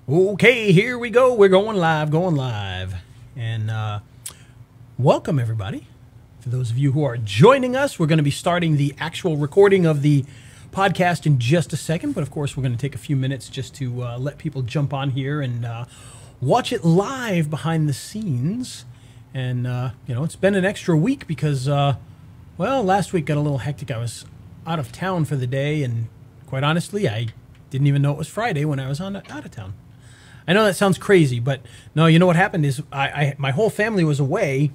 Okay, here we go. We're going live. And welcome, everybody. For those of you who are joining us, we're going to be starting the actual recording of the podcast in just a second. But, of course, we're going to take a few minutes just to let people jump on here and watch it live behind the scenes. And, you know, it's been an extra week because, well, last week got a little hectic. I was out of town for the day, and quite honestly, I didn't even know it was Friday when I was out of town. I know that sounds crazy, but no, you know what happened is my whole family was away,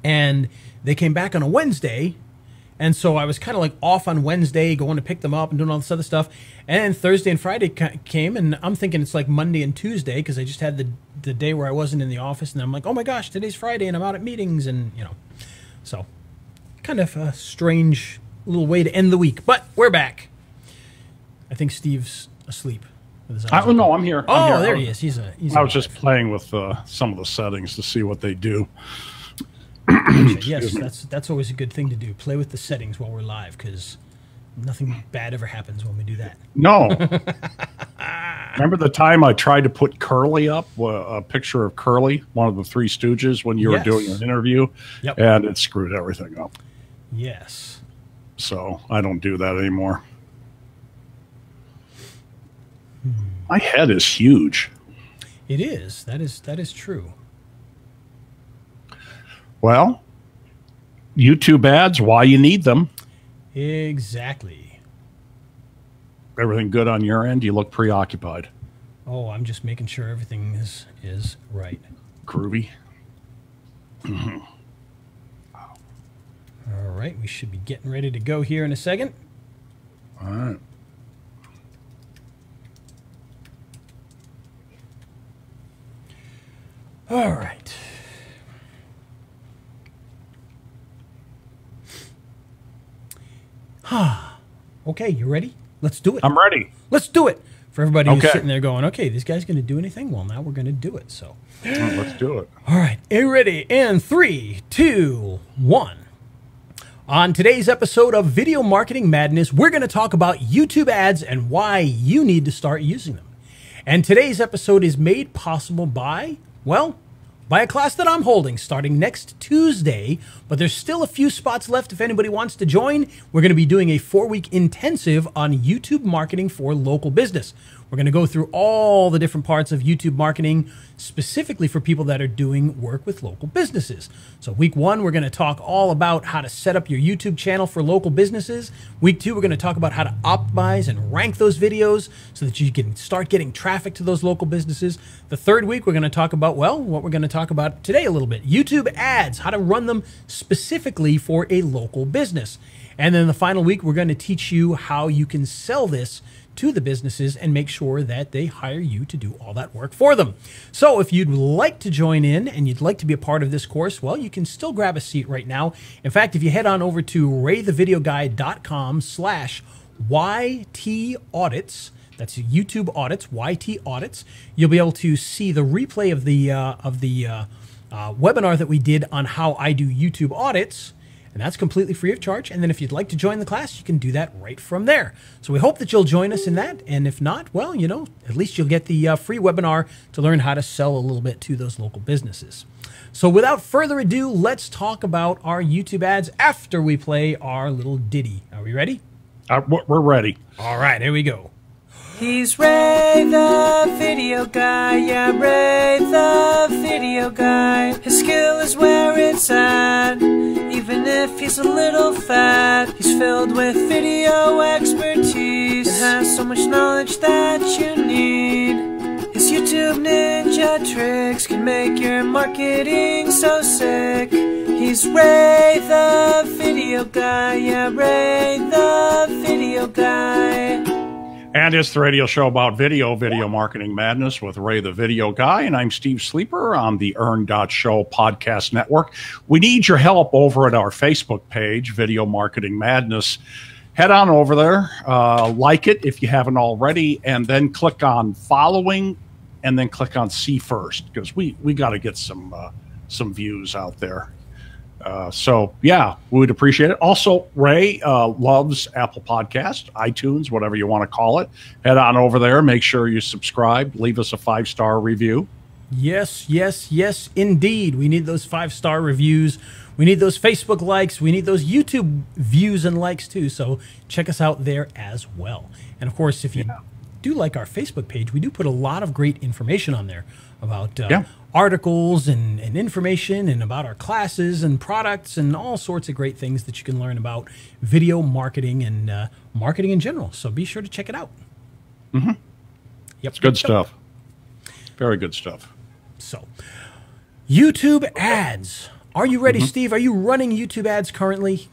and they came back on a Wednesday, and so I was kind of like off on Wednesday, going to pick them up and doing all this other stuff, and Thursday and Friday came, and I'm thinking it's like Monday and Tuesday because I just had the day where I wasn't in the office, and I'm like, oh my gosh, today's Friday, and I'm out at meetings, and you know, so kind of a strange little way to end the week, but we're back. I think Steve's asleep. No, I'm here. Oh, I'm here. there he is. He's I was just playing with some of the settings to see what they do. Yes, that's always a good thing to do. Play with the settings while we're live, because nothing bad ever happens when we do that. No. Remember the time I tried to put Curly up, a picture of Curly, one of the Three Stooges, when you were doing an interview? Yep. And it screwed everything up. Yes. So I don't do that anymore. My head is huge. It is. That is true. Well, YouTube ads, why you need them. Exactly. Everything good on your end? You look preoccupied. Oh, I'm just making sure everything is right. Groovy. Mm-hmm. All right, we should be getting ready to go here in a second. All right. All right. Okay, you ready? Let's do it. I'm ready. Let's do it. For everybody who's sitting there going, okay, this guy's going to do anything? Well, now we're going to do it. So, let's do it. All right. Are you ready? In 3, 2, 1. On today's episode of Video Marketing Madness, we're going to talk about YouTube ads and why you need to start using them. And today's episode is made possible by, well, by a class that I'm holding starting next Tuesday, but there's still a few spots left if anybody wants to join. We're going to be doing a 4-week intensive on YouTube marketing for local business. We're going to go through all the different parts of YouTube marketing, specifically for people that are doing work with local businesses. So week 1, we're going to talk all about how to set up your YouTube channel for local businesses. Week 2, we're going to talk about how to optimize and rank those videos so that you can start getting traffic to those local businesses. The 3rd week, we're going to talk about, well, what we're going to talk about today a little bit. YouTube ads, how to run them specifically for a local business. And then the final week, we're going to teach you how you can sell this to the businesses and make sure that they hire you to do all that work for them. So if you'd like to join in and you'd like to be a part of this course, well, you can still grab a seat right now. In fact, if you head on over to raythevideoguy.com/YT audits, that's YouTube audits, YT audits, you'll be able to see the replay of the webinar that we did on how I do YouTube audits. And that's completely free of charge. And then if you'd like to join the class, you can do that right from there. So we hope that you'll join us in that. And if not, well, you know, at least you'll get the free webinar to learn how to sell a little bit to those local businesses. So without further ado, let's talk about our YouTube ads after we play our little ditty. Are we ready? We're ready. All right, here we go. He's Ray the Video Guy, yeah, Ray the Video Guy. His skill is where it's at, even if he's a little fat. He's filled with video expertise and has so much knowledge that you need. His YouTube ninja tricks can make your marketing so sick. He's Ray the Video Guy, yeah, Ray the Video Guy. And it's the radio show about video marketing madness with Ray the Video Guy. And I'm Steve Sleeper on the Show podcast network. We need your help over at our Facebook page, Video Marketing Madness. Head on over there, like it if you haven't already, and then click on following, and then click on see first, because we got to get some views out there. So yeah, we would appreciate it. Also, Ray loves Apple Podcast, iTunes, whatever you want to call it. Head on over there. Make sure you subscribe. Leave us a 5-star review. Yes, yes, yes, indeed. We need those 5-star reviews. We need those Facebook likes. We need those YouTube views and likes too. So check us out there as well. And of course, if you do like our Facebook page, we do put a lot of great information on there about articles and information and about our classes and products and all sorts of great things that you can learn about video marketing and marketing in general. So be sure to check it out. Mm-hmm. Yep. It's good stuff. Very good stuff. So, YouTube ads. Are you ready, Steve? Are you running YouTube ads currently?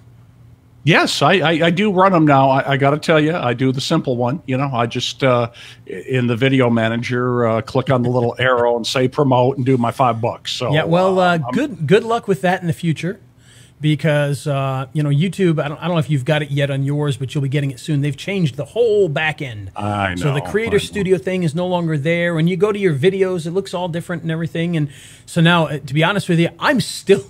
Yes, I do run them now. I got to tell you, I do the simple one. You know, I just in the video manager click on the little arrow and say promote and do my $5. So yeah, well, good luck with that in the future, because you know, YouTube. I don't know if you've got it yet on yours, but you'll be getting it soon. They've changed the whole back end. I know. So the Creator Studio thing is no longer there. When you go to your videos, it looks all different and everything. And so now, to be honest with you, I'm still.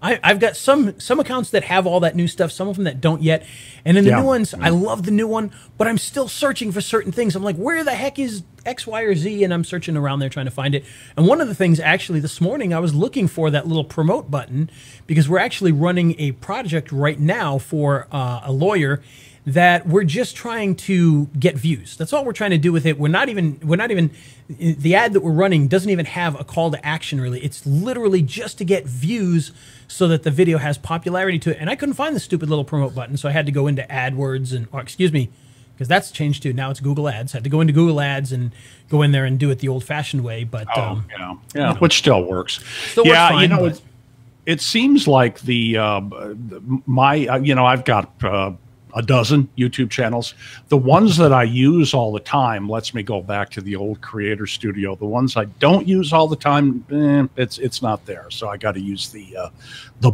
I've got some accounts that have all that new stuff, some of them that don't yet. And in the new ones, I love the new one, but I'm still searching for certain things. I'm like, where the heck is X, Y, or Z? And I'm searching around there trying to find it. And one of the things, actually, this morning, I was looking for that little promote button, because we're actually running a project right now for a lawyer that we're just trying to get views. That's all we're trying to do with it. We're not even the ad that we're running doesn't even have a call to action, really. It's literally just to get views so that the video has popularity to it. And I couldn't find the stupid little promote button, so I had to go into AdWords and, or excuse me, because that's changed too. Now it's Google Ads. Had to go into Google Ads and go in there and do it the old-fashioned way. But you know, which still works. Still works fine, you know, it seems like the you know, I've got a dozen YouTube channels. The ones that I use all the time lets me go back to the old Creator Studio. The ones I don't use all the time, it's not there. So I got to use the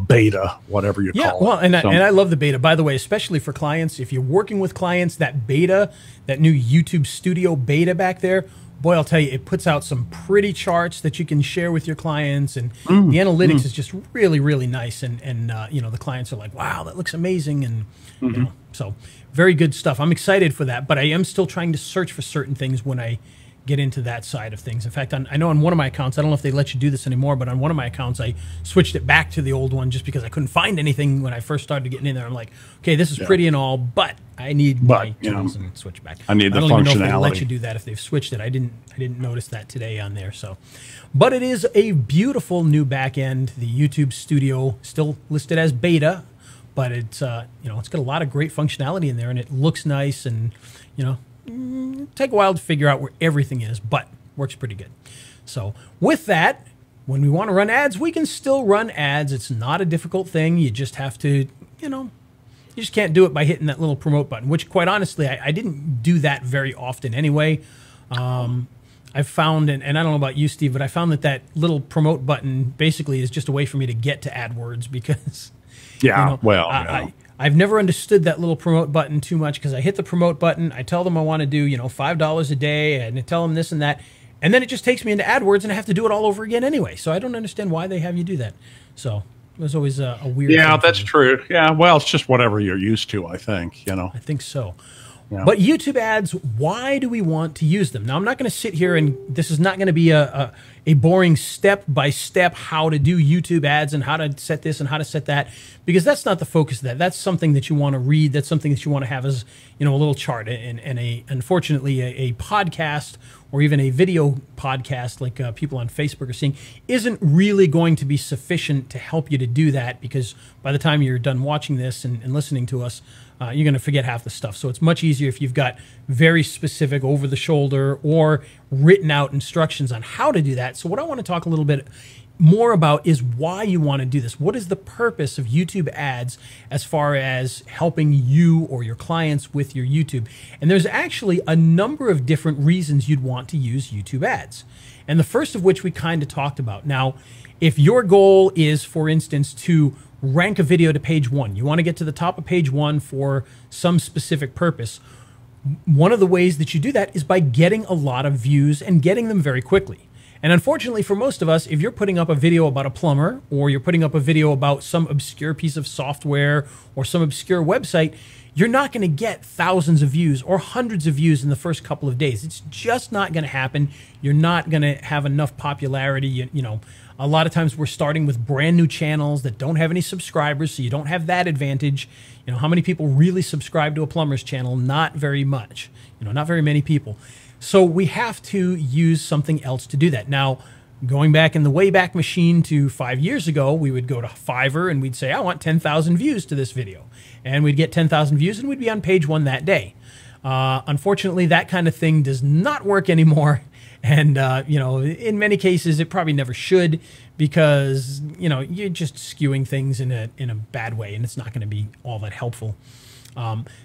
beta, whatever you call it. Yeah, well, and I love the beta, by the way, especially for clients. If you're working with clients, that beta, that new YouTube Studio beta back there, boy, I'll tell you, it puts out some pretty charts that you can share with your clients, and the analytics is just really, really nice. And you know, the clients are like, wow, that looks amazing, and you know, so very good stuff. I'm excited for that, but I am still trying to search for certain things when I get into that side of things. In fact, I know on one of my accounts, I don't know if they let you do this anymore, but on one of my accounts, I switched it back to the old one just because I couldn't find anything when I first started getting in there. I'm like, okay, this is pretty and all, but I need my tools and switch back. I need the functionality. I don't even know if they let you do that if they've switched it. I didn't notice that today on there. So, but it is a beautiful new back end. The YouTube Studio still listed as beta, but it's you know, it's got a lot of great functionality in there, and it looks nice, and you know, take a while to figure out where everything is, but works pretty good. So with that, when we want to run ads, we can still run ads. It's not a difficult thing. You just have to, you know, you just can't do it by hitting that little promote button, which quite honestly, I didn't do that very often anyway. I've found, and I don't know about you, Steve, but I found that little promote button basically is just a way for me to get to AdWords, because you know, I've never understood that little promote button too much, because I hit the promote button, I tell them I want to do, you know, $5 a day, and I tell them this and that, and then it just takes me into AdWords, and I have to do it all over again anyway. So I don't understand why they have you do that. So it was always a weird thing. Yeah, that's true. Yeah, well, it's just whatever you're used to, I think, you know. I think so. Yeah. But YouTube ads, why do we want to use them? Now, I'm not going to sit here and this is not going to be a boring step-by-step how to do YouTube ads and how to set this and how to set that, because that's not the focus of that. That's something that you want to read. That's something that you want to have as, you know, a little chart. And unfortunately, a podcast or even a video podcast like people on Facebook are seeing isn't really going to be sufficient to help you to do that, because by the time you're done watching this and listening to us, you're going to forget half the stuff. So it's much easier if you've got very specific over-the-shoulder or written out instructions on how to do that. So what I want to talk a little bit more about is why you want to do this. What is the purpose of YouTube ads as far as helping you or your clients with your YouTube? And there's actually a number of different reasons you'd want to use YouTube ads. And the first of which we kind of talked about. Now, if your goal is, for instance, to rank a video to page 1, you want to get to the top of page 1 for some specific purpose, one of the ways that you do that is by getting a lot of views and getting them very quickly. And unfortunately for most of us, if you're putting up a video about a plumber, or you're putting up a video about some obscure piece of software or some obscure website, you're not going to get thousands of views or hundreds of views in the first couple of days. It's just not going to happen. You're not going to have enough popularity. You know, a lot of times we're starting with brand new channels that don't have any subscribers, so you don't have that advantage. You know, how many people really subscribe to a plumber's channel? Not very much. You know, not very many people. So we have to use something else to do that. Now, going back in the Wayback Machine to 5 years ago, we would go to Fiverr and we'd say, I want 10,000 views to this video. And we'd get 10,000 views and we'd be on page 1 that day. Unfortunately, that kind of thing does not work anymore. And, you know, in many cases, it probably never should, because, you know, you're just skewing things in a bad way, and it's not going to be all that helpful.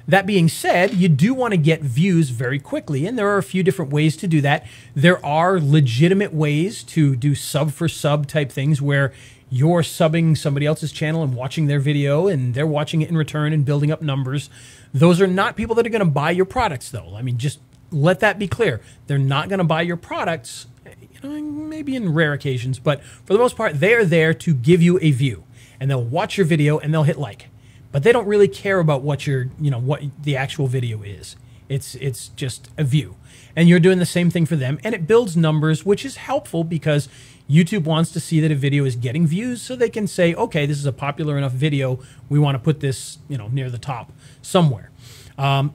That being said, you do want to get views very quickly, and there are a few different ways to do that. There are legitimate ways to do sub for sub type things where you're subbing somebody else's channel and watching their video, and they're watching it in return and building up numbers. Those are not people that are going to buy your products, though. I mean, just let that be clear. They're not going to buy your products, you know, maybe in rare occasions, but for the most part, they're there to give you a view, and they'll watch your video and they'll hit like. But they don't really care about what your, you know, what the actual video is. It's just a view. And you're doing the same thing for them, and it builds numbers, which is helpful because YouTube wants to see that a video is getting views, so they can say, okay, this is a popular enough video. We want to put this, you know, near the top somewhere.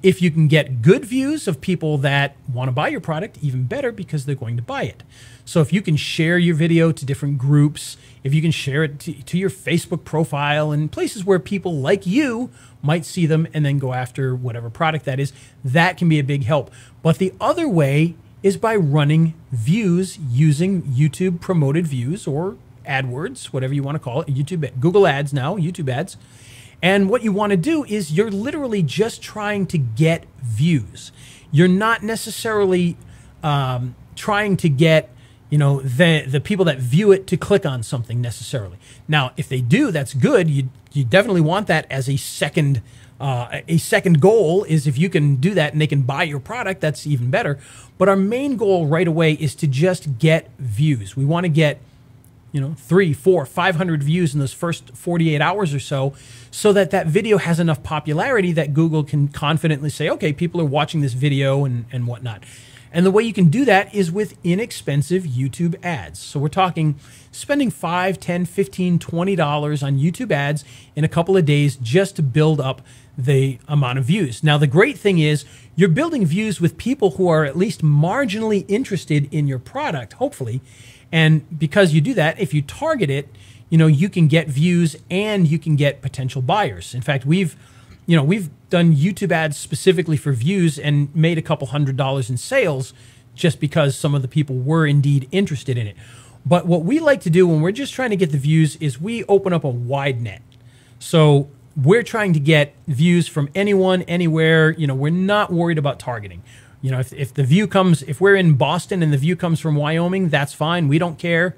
If you can get good views of people that want to buy your product, even better, because they're going to buy it. So if you can share your video to different groups, if you can share it to your Facebook profile and places where people like you might see them and then go after whatever product that is, that can be a big help. But the other way is by running views using YouTube promoted views, or AdWords, whatever you want to call it, YouTube, Google Ads now, YouTube ads. And what you want to do is you're literally just trying to get views. You're not necessarily trying to get, you know, the people that view it to click on something necessarily. Now, if they do, that's good. You definitely want that as a second goal. Is if you can do that and they can buy your product, that's even better. But our main goal right away is to just get views. We want to get, you know, 300, 400, 500 views in those first 48 hours or so that that video has enough popularity that Google can confidently say, okay, people are watching this video and whatnot. And the way you can do that is with inexpensive YouTube ads. So we're talking spending $5, $10, $15, $20 on YouTube ads in a couple of days just to build up the amount of views. Now, the great thing is you're building views with people who are at least marginally interested in your product, hopefully. And because you do that, if you target it, you know, you can get views and you can get potential buyers. In fact, we've done YouTube ads specifically for views and made a couple $100s in sales just because some of the people were indeed interested in it. But what we like to do when we're just trying to get the views is we open up a wide net. So we're trying to get views from anyone, anywhere. You know, we're not worried about targeting. You know, if the view comes, if we're in Boston and the view comes from Wyoming, that's fine. We don't care.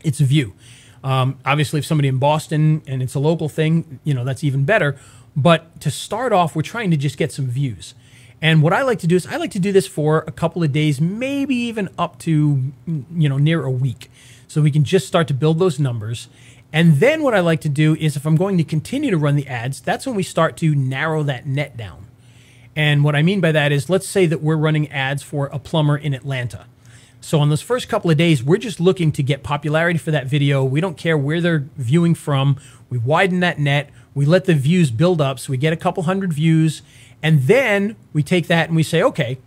It's a view. Obviously, if somebody in Boston and it's a local thing, you know, that's even better. But to start off, we're trying to just get some views. And what I like to do is I like to do this for a couple of days, maybe even up to, you know, near a week. So we can just start to build those numbers. And then what I like to do is if I'm going to continue to run the ads, that's when we start to narrow that net down. And what I mean by that is, let's say that we're running ads for a plumber in Atlanta. So on those first couple of days, we're just looking to get popularity for that video. We don't care where they're viewing from. We widen that net. We let the views build up. So we get a couple hundred views. And then we take that and we say, okay,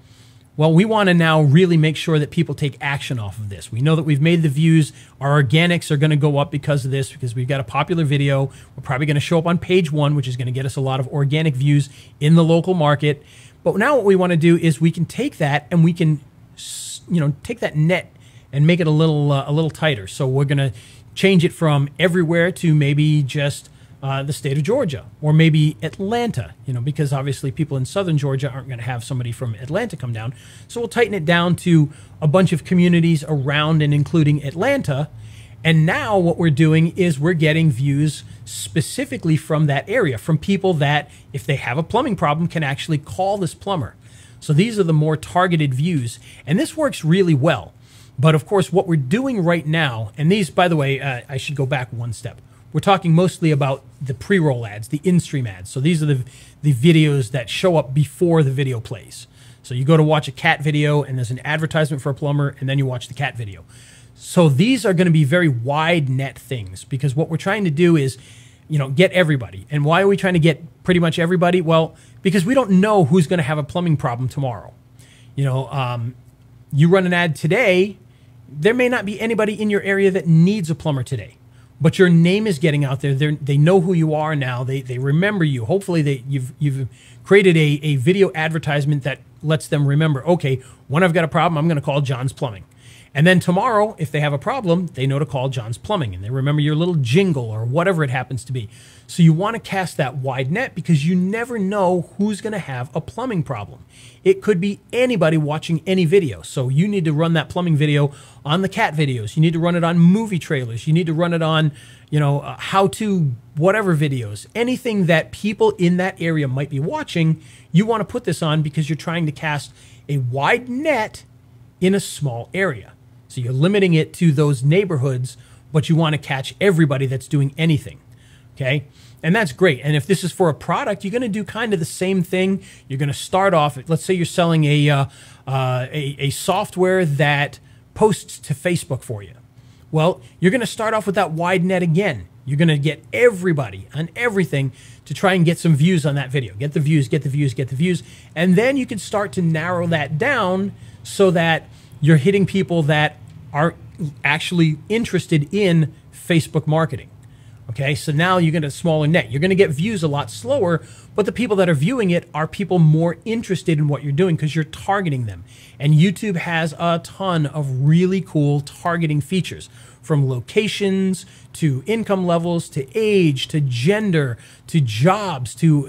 well, we want to now really make sure that people take action off of this. We know that we've made the views. Our organics are going to go up because of this, because we've got a popular video. We're probably going to show up on page 1, which is going to get us a lot of organic views in the local market. But now what we want to do is we can take that and we can, you know, take that net and make it a little tighter. So we're going to change it from everywhere to maybe just the state of Georgia, or maybe Atlanta, you know, because obviously people in southern Georgia aren't going to have somebody from Atlanta come down. So we'll tighten it down to a bunch of communities around and including Atlanta. And now what we're doing is we're getting views specifically from that area, from people that, if they have a plumbing problem, can actually call this plumber. So these are the more targeted views. And this works really well. But of course, what we're doing right now, and these, by the way, I should go back one step. We're talking mostly about the pre-roll ads, the in-stream ads. So these are the videos that show up before the video plays. So you go to watch a cat video and there's an advertisement for a plumber, and then you watch the cat video. So these are going to be very wide net things, because what we're trying to do is, get everybody. And why are we trying to get pretty much everybody? Well, because we don't know who's going to have a plumbing problem tomorrow. You run an ad today, there may not be anybody in your area that needs a plumber today, but your name is getting out there. They know who you are now. They remember you. Hopefully you've created a video advertisement that lets them remember, okay, when I've got a problem, I'm going to call John's Plumbing. And then tomorrow, if they have a problem, they know to call John's Plumbing, and they remember your little jingle or whatever it happens to be. So you want to cast that wide net, because you never know who's going to have a plumbing problem. It could be anybody watching any video. So you need to run that plumbing video on the cat videos. You need to run it on movie trailers. You need to run it on, how-to whatever videos. Anything that people in that area might be watching, you want to put this on, because you're trying to cast a wide net in a small area. So you're limiting it to those neighborhoods, but you want to catch everybody that's doing anything, okay? And that's great. And if this is for a product, you're going to do kind of the same thing. You're going to start off, let's say you're selling a software that posts to Facebook for you. Well, you're going to start off with that wide net again. You're going to get everybody on everything to try and get some views on that video. Get the views, get the views, get the views. And then you can start to narrow that down so that you're hitting people that are actually interested in Facebook marketing. Okay, so now you're going to smaller net. You're going to get views a lot slower, but the people that are viewing it are people more interested in what you're doing, because you're targeting them. And YouTube has a ton of really cool targeting features, from locations to income levels to age to gender to jobs to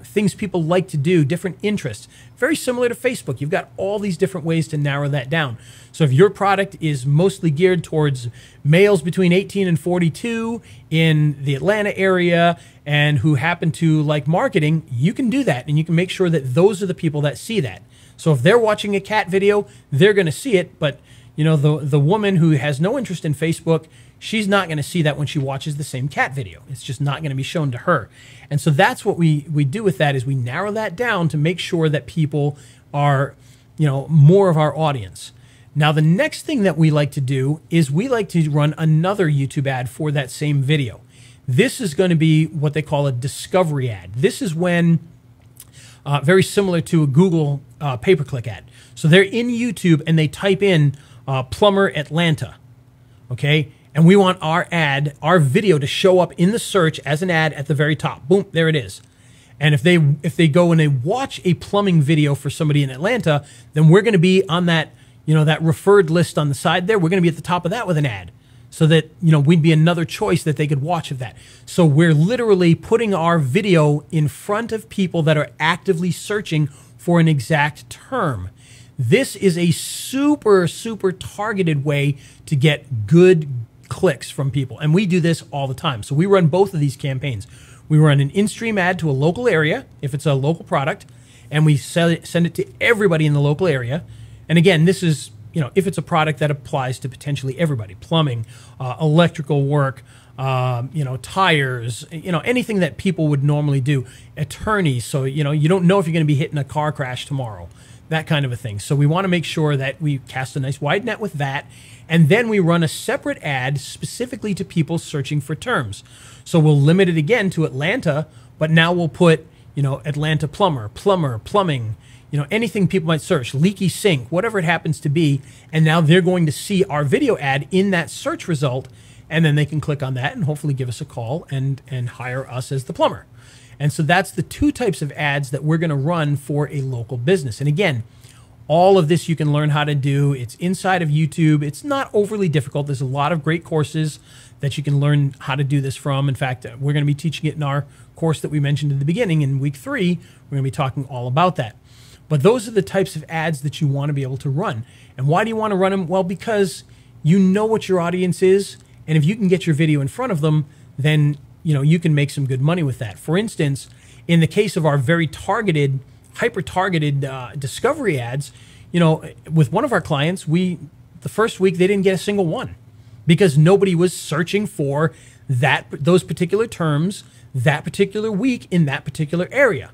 things people like to do, different interests. Very similar to Facebook. You've got all these different ways to narrow that down. So if your product is mostly geared towards males between 18 and 42 in the Atlanta area and who happen to like marketing, you can do that, and you can make sure that those are the people that see that. So if they're watching a cat video, they're going to see it, but the woman who has no interest in Facebook, she's not going to see that when she watches the same cat video. It's just not going to be shown to her. And so that's what we do with that, is we narrow that down to make sure that people are, more of our audience. Now, the next thing that we like to do is we like to run another YouTube ad for that same video. This is going to be what they call a discovery ad. This is when, very similar to a Google pay-per-click ad. So they're in YouTube and they type in plumber Atlanta, okay? And we want our ad, our video, to show up in the search as an ad at the very top. Boom, there it is. And if they go and they watch a plumbing video for somebody in Atlanta, then we're going to be on that, that referred list on the side there. We're going to be at the top of that with an ad, so that, we'd be another choice that they could watch of that. So we're literally putting our video in front of people that are actively searching for an exact term. This is a super, super targeted way to get good clicks from people. And we do this all the time. So we run both of these campaigns. We run an in-stream ad to a local area, if it's a local product, and we send it to everybody in the local area. And again, this is, if it's a product that applies to potentially everybody: plumbing, electrical work, tires, anything that people would normally do, attorneys. So, you don't know if you're going to be hitting a car crash tomorrow, that kind of a thing. So we want to make sure that we cast a nice wide net with that. And then we run a separate ad specifically to people searching for terms. So we'll limit it again to Atlanta, but now we'll put, Atlanta plumber, plumbing, anything people might search, leaky sink, whatever it happens to be. And now they're going to see our video ad in that search result, and then they can click on that and hopefully give us a call and hire us as the plumber. And so that's the two types of ads that we're going to run for a local business. And again, all of this you can learn how to do. It's inside of YouTube. It's not overly difficult. There's a lot of great courses that you can learn how to do this from. In fact, we're going to be teaching it in our course that we mentioned at the beginning in week 3. We're going to be talking all about that. But those are the types of ads that you want to be able to run. And why do you want to run them? Well, because you know what your audience is. And if you can get your video in front of them, then you can make some good money with that. For instance, in the case of our very targeted, hyper-targeted discovery ads, with one of our clients, we the first week they didn't get a single one because nobody was searching for those particular terms that particular week in that particular area.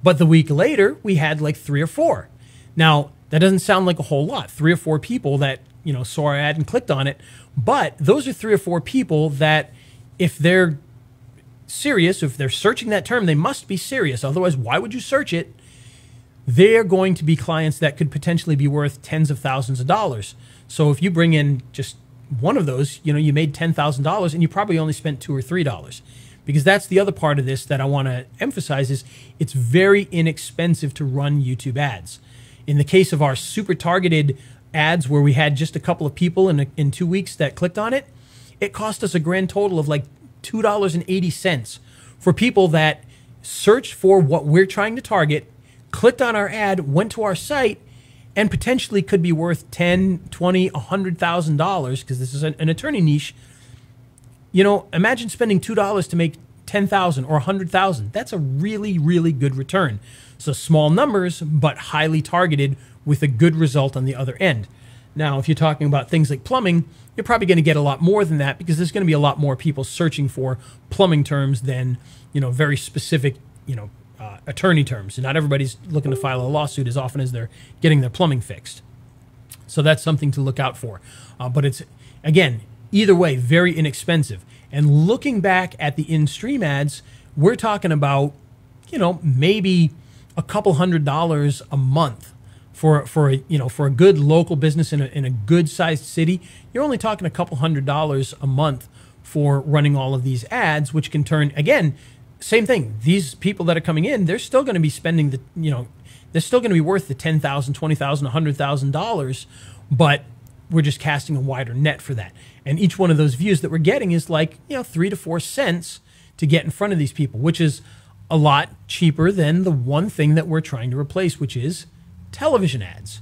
But the week later, we had like 3 or 4. Now, that doesn't sound like a whole lot, 3 or 4 people that, saw our ad and clicked on it. But those are 3 or 4 people that if they're serious, if they're searching that term, they must be serious. Otherwise, why would you search it? They're going to be clients that could potentially be worth tens of thousands of dollars. So if you bring in just one of those, you made $10,000 and you probably only spent $2 or $3. Because that's the other part of this that I want to emphasize is it's very inexpensive to run YouTube ads. In the case of our super targeted ads where we had just a couple of people in 2 weeks that clicked on it, it cost us a grand total of like $2.80 for people that searched for what we're trying to target, clicked on our ad, went to our site, and potentially could be worth $10, $20, $100,000 because this is an attorney niche. Imagine spending $2 to make $10,000 or $100,000. That's a really, really good return. So small numbers, but highly targeted with a good result on the other end. Now, if you're talking about things like plumbing, you're probably going to get a lot more than that because there's going to be a lot more people searching for plumbing terms than, very specific, attorney terms. And not everybody's looking to file a lawsuit as often as they're getting their plumbing fixed. So that's something to look out for. But it's, again, either way, very inexpensive. And looking back at the in-stream ads, we're talking about, maybe a couple $100 a month for a good local business in a good sized city. You're only talking a couple $100 a month for running all of these ads, which can turn, again, same thing. These people that are coming in, they're still going to be spending they're still going to be worth the $10,000, $20,000, $100,000, but we're just casting a wider net for that. And each one of those views that we're getting is like, 3 to 4 cents to get in front of these people, which is a lot cheaper than the one thing that we're trying to replace, which is television ads.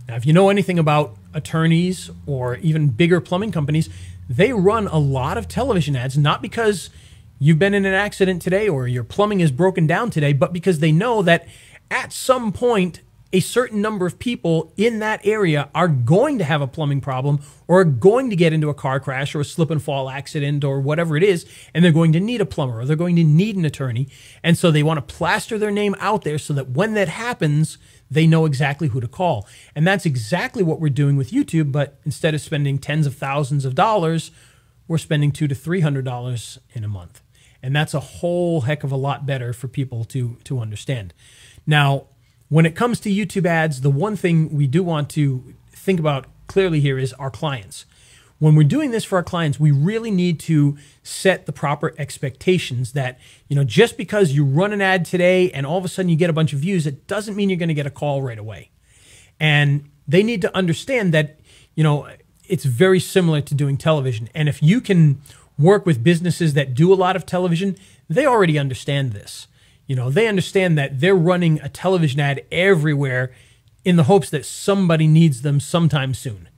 Now, if you know anything about attorneys or even bigger plumbing companies, they run a lot of television ads, not because you've been in an accident today or your plumbing is broken down today, but because they know that at some point, a certain number of people in that area are going to have a plumbing problem or are going to get into a car crash or a slip and fall accident or whatever it is, and they're going to need a plumber or they're going to need an attorney. And so they want to plaster their name out there so that when that happens, they know exactly who to call. And that's exactly what we're doing with YouTube, but instead of spending tens of thousands of dollars, we're spending $200 to $300 in a month. And that's a whole heck of a lot better for people to understand. Now, when it comes to YouTube ads, the one thing we do want to think about clearly here is our clients. When we're doing this for our clients, we really need to set the proper expectations that, just because you run an ad today and all of a sudden you get a bunch of views, it doesn't mean you're going to get a call right away. And they need to understand that, it's very similar to doing television. And if you can work with businesses that do a lot of television, they already understand this. They understand that they're running a television ad everywhere in the hopes that somebody needs them sometime soon.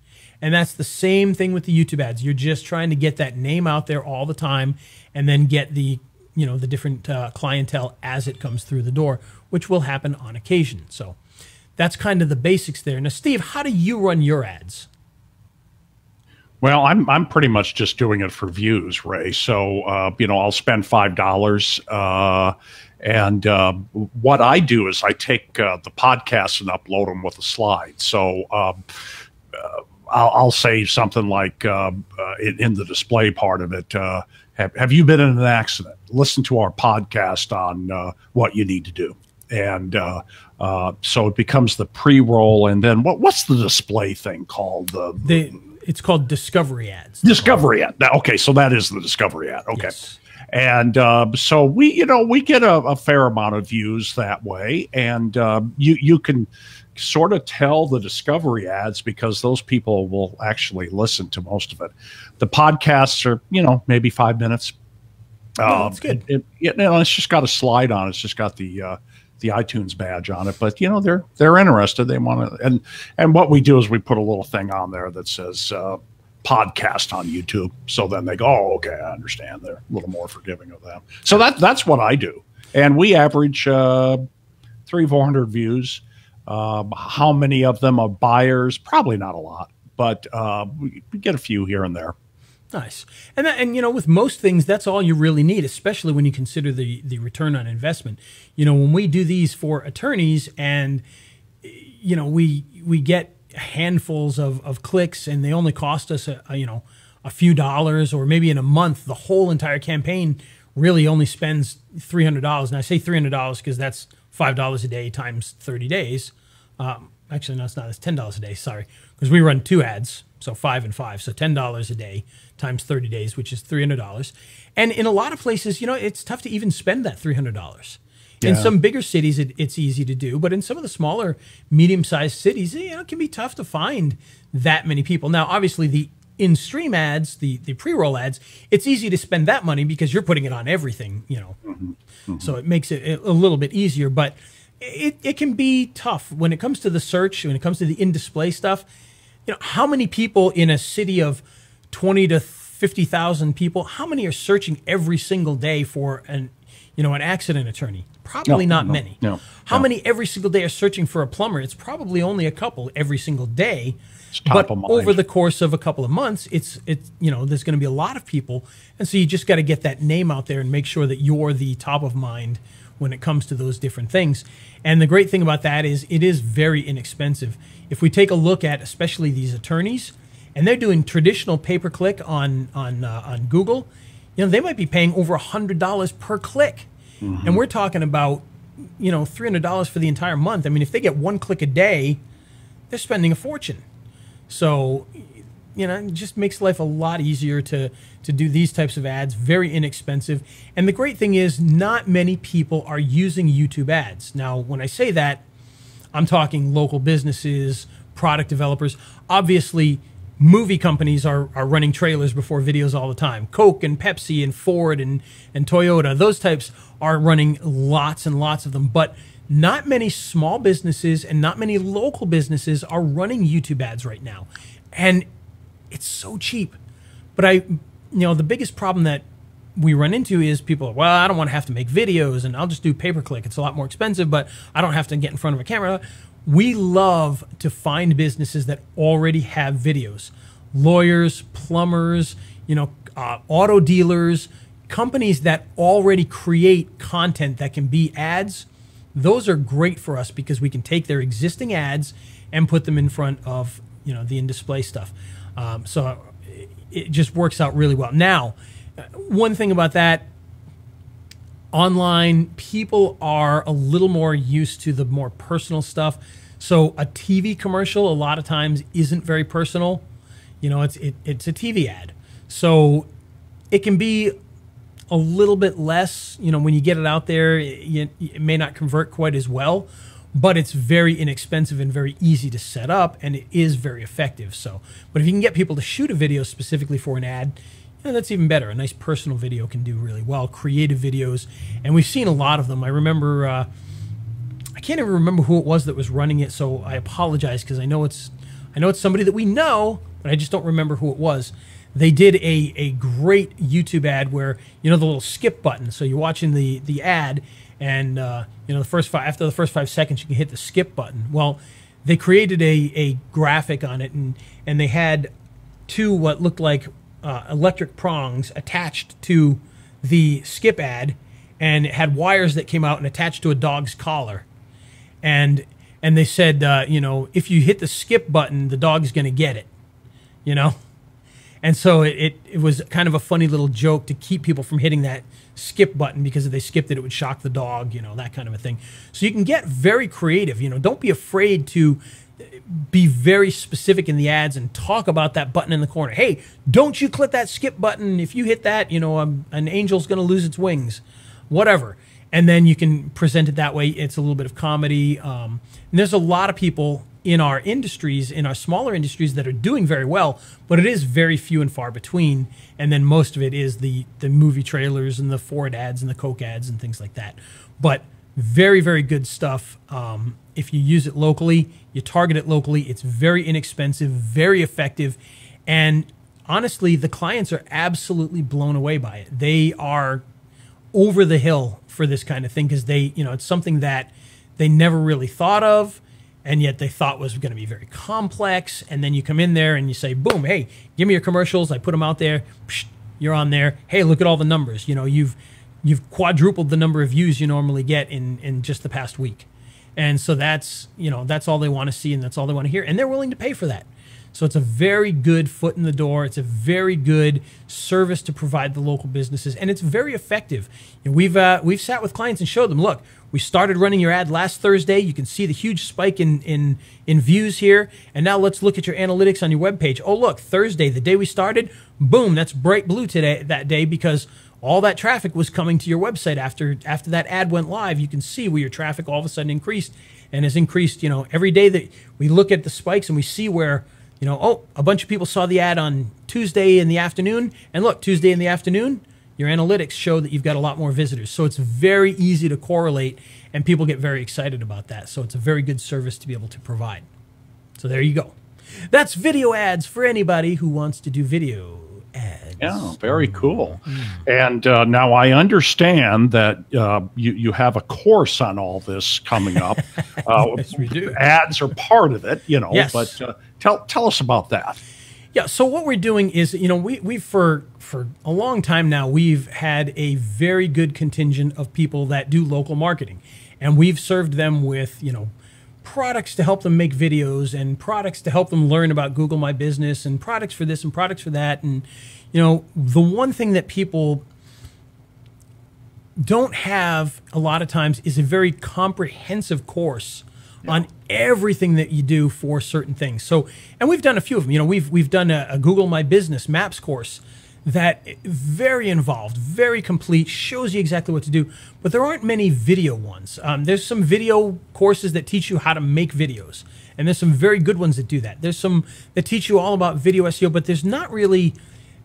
And that's the same thing with the YouTube ads. You're just trying to get that name out there all the time and then get the different clientele as it comes through the door, which will happen on occasion. So that's kind of the basics there. Now, Steve, how do you run your ads? Well, I'm pretty much just doing it for views, Ray. So, I'll spend $5. And what I do is I take the podcasts and upload them with a slide. So I'll say something like in the display part of it, have you been in an accident? Listen to our podcast on what you need to do. And so it becomes the pre-roll. And then what's the display thing called? It's called discovery ads. Discovery ad. Okay, so that is the discovery ad. Okay. Yes. And so we get a fair amount of views that way, and you can sort of tell the discovery ads because those people will actually listen to most of it. The podcasts are maybe 5 minutes. That's good. It's just got a slide on it. It's just got the iTunes badge on it, but they're interested. They want to, and what we do is we put a little thing on there that says podcast on YouTube. So then they go, oh, okay, I understand. They're a little more forgiving of them. So that's what I do. And we average 300-400 views. How many of them are buyers? Probably not a lot, but we get a few here and there. Nice. And you know, with most things, that's all you really need, especially when you consider the return on investment. You know, when we do these for attorneys and, you know, we get handfuls of clicks and they only cost us, you know, a few dollars, or maybe in a month, the whole entire campaign really only spends $300. And I say $300 because that's $5 a day times 30 days. Actually, no, it's not. It's $10 a day. Sorry. Because we run 2 ads. So 5 and 5. So $10 a day times 30 days, which is $300. And in a lot of places, you know, it's tough to even spend that $300. In some bigger cities, it's easy to do. But in some of the smaller, medium-sized cities, you know, it can be tough to find that many people. Now, obviously, the in-stream ads, the pre-roll ads, it's easy to spend that money because you're putting it on everything, you know. So it makes it a little bit easier. But it can be tough when it comes to the search, when it comes to the in-display stuff. You know, how many people in a city of 20 to 50,000 people, how many are searching every single day for an accident attorney? Probably not many. How many every single day are searching for a plumber? It's probably only a couple every single day. But over the course of a couple of months, it's you know, there's going to be a lot of people, and so you just got to get that name out there and make sure that you're the top of mind when it comes to those different things. And the great thing about that is it is very inexpensive. If we take a look at especially these attorneys, and they're doing traditional pay-per-click on Google, you know, they might be paying over $100 per click. And we're talking about, you know, $300 for the entire month. I mean, if they get 1 click a day, they're spending a fortune. So, you know, it just makes life a lot easier to do these types of ads, very inexpensive. And the great thing is not many people are using YouTube ads. Now, when I say that, I'm talking local businesses, product developers. Obviously, movie companies are running trailers before videos all the time. Coke and Pepsi and Ford and Toyota, those types are running lots and lots of them. But not many small businesses and not many local businesses are running YouTube ads right now. And it's so cheap. But the biggest problem that we run into is people are, well, I don't want to have to make videos and I'll just do pay-per-click. It's a lot more expensive, but I don't have to get in front of a camera. We love to find businesses that already have videos. Lawyers, plumbers, you know, auto dealers, companies that already create content that can be ads. Those are great for us because we can take their existing ads and put them in front of, you know, the in-display stuff. So it just works out really well. Now, one thing about that, online, people are a little more used to the more personal stuff. So a TV commercial a lot of times isn't very personal. You know, it's a TV ad. So it can be a little bit less, you know, when you get it out there, it may not convert quite as well, but it's very inexpensive and very easy to set up, and it is very effective. So, but if you can get people to shoot a video specifically for an ad, you know, that's even better. A nice personal video can do really well. Creative videos, and we've seen a lot of them. I remember, I can't even remember who it was that was running it, so I apologize because I know it's somebody that we know, but I just don't remember who it was. They did a great YouTube ad where, you know, the little skip button. So you're watching the ad, and you know, after the first 5 seconds, you can hit the skip button. Well, they created a graphic on it, and they had 2 what looked like electric prongs attached to the skip ad, and it had wires that came out and attached to a dog's collar, and they said, you know, if you hit the skip button, the dog's going to get it, you know. And so it was kind of a funny little joke to keep people from hitting that skip button, because if they skipped it, it would shock the dog, you know, that kind of a thing. So you can get very creative, you know. Don't be afraid to be very specific in the ads and talk about that button in the corner. Hey, don't you click that skip button. If you hit that, you know, an angel's going to lose its wings, whatever. And then you can present it that way. It's a little bit of comedy. And there's a lot of people in our industries, in our smaller industries, that are doing very well, but it is very few and far between. And then most of it is the movie trailers and the Ford ads and the Coke ads and things like that. But very, very good stuff. If you use it locally, you target it locally, it's very inexpensive, very effective. And honestly, the clients are absolutely blown away by it. They are over the hill for this kind of thing because they, you know, it's something that they never really thought of. and yet they thought was going to be very complex. And then you come in there and you say, boom, hey, give me your commercials. I put them out there. Psh, you're on there. Hey, look at all the numbers. You know, you've quadrupled the number of views you normally get in just the past week. And so that's, you know, that's all they want to see and that's all they want to hear. And they're willing to pay for that. So it's a very good foot in the door. It's a very good service to provide the local businesses, and it's very effective. You know, we've sat with clients and showed them, look, we started running your ad last Thursday. You can see the huge spike in views here, and now let's look at your analytics on your webpage. Oh, look, Thursday, the day we started, boom, that's bright blue that day because all that traffic was coming to your website after that ad went live. You can see where your traffic all of a sudden increased and has increased. You know, every day that we look at the spikes and we see where, you know, oh, a bunch of people saw the ad on Tuesday in the afternoon, and look, Tuesday in the afternoon, your analytics show that you've got a lot more visitors. So it's very easy to correlate, and people get very excited about that. So it's a very good service to be able to provide. So there you go. That's video ads for anybody who wants to do video ads. Yeah, very cool. And now I understand that you have a course on all this coming up. Yes, we do. Ads are part of it, you know, yes. But tell us about that. Yeah, so what we're doing is, you know, we've for a long time now, we've had a very good contingent of people that do local marketing. And we've served them with, you know, products to help them make videos and products to help them learn about Google My Business and products for this and products for that. And, you know, the one thing that people don't have a lot of times is a very comprehensive course on everything that you do for certain things. So, and we've done a few of them. You know, we've done a Google My Business Maps course that very involved, very complete, shows you exactly what to do. But there aren't many video ones. There's some video courses that teach you how to make videos, and there's some very good ones that do that. There's some that teach you all about video SEO, but there's not really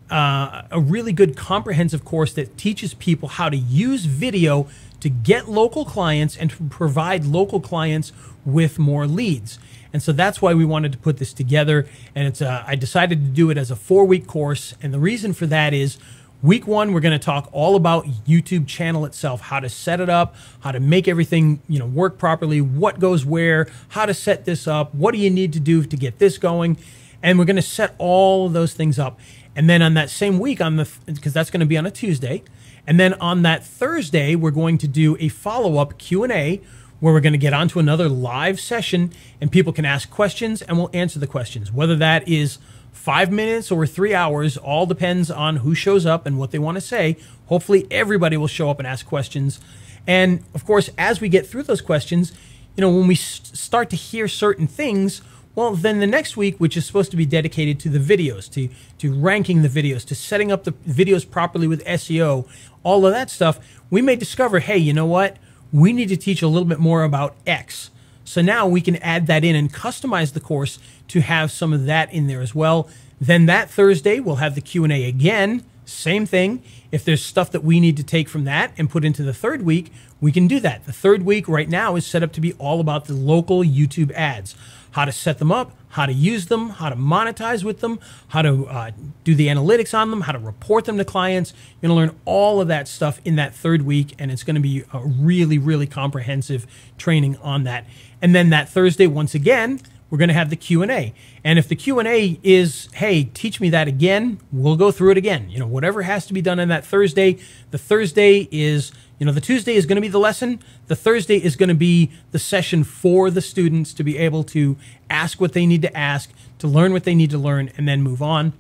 a really good comprehensive course that teaches people how to use video to get local clients and to provide local clients with more leads. And so that's why we wanted to put this together. And it's I decided to do it as a 4-week course. And the reason for that is week 1, we're going to talk all about YouTube channel itself, how to set it up, how to make everything, you know, work properly, what goes where, how to set this up, what do you need to do to get this going. And we're going to set all of those things up. And then on that same week, because that's going to be on a Tuesday, and then on that Thursday, we're going to do a follow-up Q&A where we're going to get onto another live session and people can ask questions and we'll answer the questions. Whether that is 5 minutes or 3 hours, all depends on who shows up and what they want to say. Hopefully everybody will show up and ask questions. And of course, as we get through those questions, you know, when we start to hear certain things, well, then the next week, which is supposed to be dedicated to the videos, to ranking the videos, to setting up the videos properly with SEO, all of that stuff, we may discover, hey, you know what? We need to teach a little bit more about X. So now we can add that in and customize the course to have some of that in there as well. Then that Thursday, we'll have the Q&A again. Same thing. If there's stuff that we need to take from that and put into the third week, we can do that. The third week right now is set up to be all about the local YouTube ads. How to set them up, how to use them, how to monetize with them, how to do the analytics on them, how to report them to clients. You're going to learn all of that stuff in that third week, and it's going to be a really, really comprehensive training on that. And then that Thursday, once again, we're going to have the Q&A. And if the Q&A is, hey, teach me that again, we'll go through it again. You know, whatever has to be done on that Thursday. The Thursday is, you know, the Tuesday is going to be the lesson. The Thursday is going to be the session for the students to be able to ask what they need to ask, to learn what they need to learn, and then move on.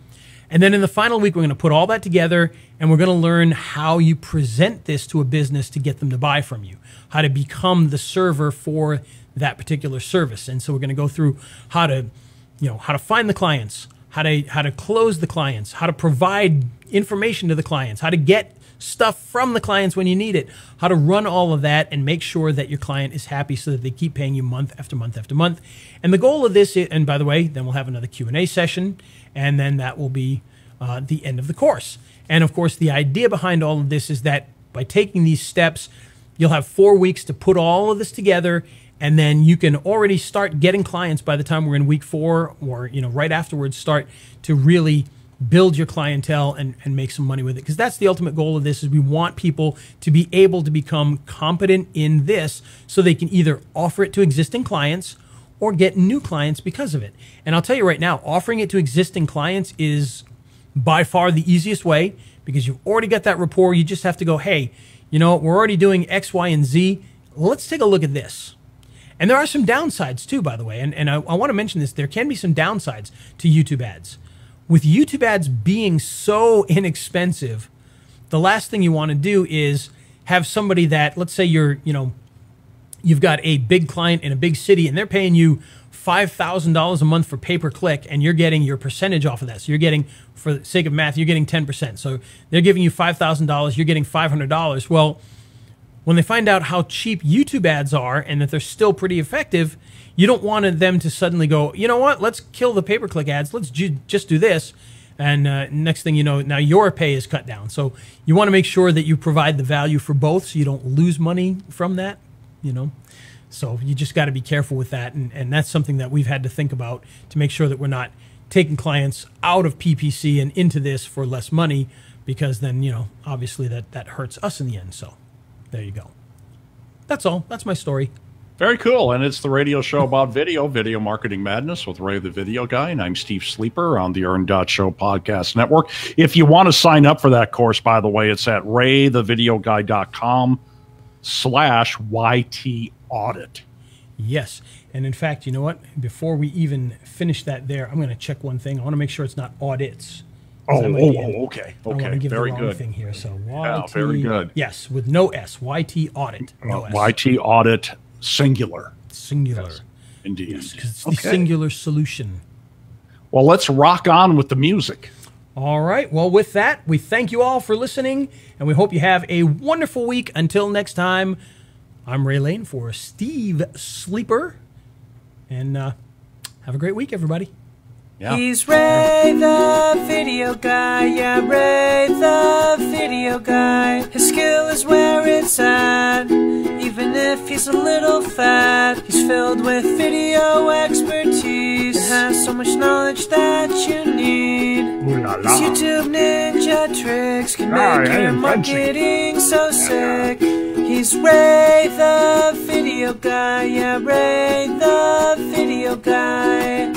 And then in the final week, we're going to put all that together, and we're going to learn how you present this to a business to get them to buy from you, how to become the server for that particular service. And so we're going to go through how to, you know, how to find the clients, how to close the clients, how to provide information to the clients, how to get stuff from the clients when you need it, how to run all of that and make sure that your client is happy so that they keep paying you month after month after month. And the goal of this, and by the way, then we'll have another Q&A session, and then that will be the end of the course. And of course, the idea behind all of this is that by taking these steps, you'll have 4 weeks to put all of this together, and then you can already start getting clients by the time we're in week 4, or, you know, right afterwards, start to really build your clientele and make some money with it. Because that's the ultimate goal of this, is we want people to be able to become competent in this so they can either offer it to existing clients, or get new clients because of it. And I'll tell you right now, offering it to existing clients is by far the easiest way because you've already got that rapport. You just have to go, hey, you know, we're already doing X, Y, and Z. Let's take a look at this. And there are some downsides too, by the way. And I want to mention this. There can be some downsides to YouTube ads. With YouTube ads being so inexpensive, the last thing you want to do is have somebody that, let's say you've got a big client in a big city and they're paying you $5,000 a month for pay-per-click and you're getting your percentage off of that. So you're getting, for the sake of math, you're getting 10%. So they're giving you $5,000, you're getting $500. Well, when they find out how cheap YouTube ads are and that they're still pretty effective, you don't want them to suddenly go, you know what, let's kill the pay-per-click ads. Let's just do this. And next thing you know, now your pay is cut down. So you want to make sure that you provide the value for both so you don't lose money from that, you know. So you just got to be careful with that. And that's something that we've had to think about to make sure that we're not taking clients out of PPC and into this for less money, because then, you know, obviously that hurts us in the end. So there you go. That's all. That's my story. Very cool. And it's the radio show about video marketing madness with Ray the Video Guy. And I'm Steve Sleeper on the Show Podcast Network. If you want to sign up for that course, by the way, it's at raythevideoguy.com/YT audit. Yes. And in fact, you know what? Before we even finish that there, I'm going to check one thing. I want to make sure it's not audits. Okay. I want to give very the wrong good thing here. So YT, yeah, very good. Yes, with no S. YT audit. No S. YT audit singular. Singular. Yes, indeed. Yes, because it's the singular solution. Well, let's rock on with the music. All right. Well, with that, we thank you all for listening, and we hope you have a wonderful week. Until next time, I'm Ray Lane for Steve Sleeper, and have a great week, everybody. Yeah. He's Ray the Video Guy, yeah, Ray the Video Guy. His skill is where it's at, even if he's a little fat. He's filled with video expertise and has so much knowledge that you need. Ooh la la. His YouTube ninja tricks can make your marketing so sick. He's Ray the Video Guy, yeah, Ray the Video Guy.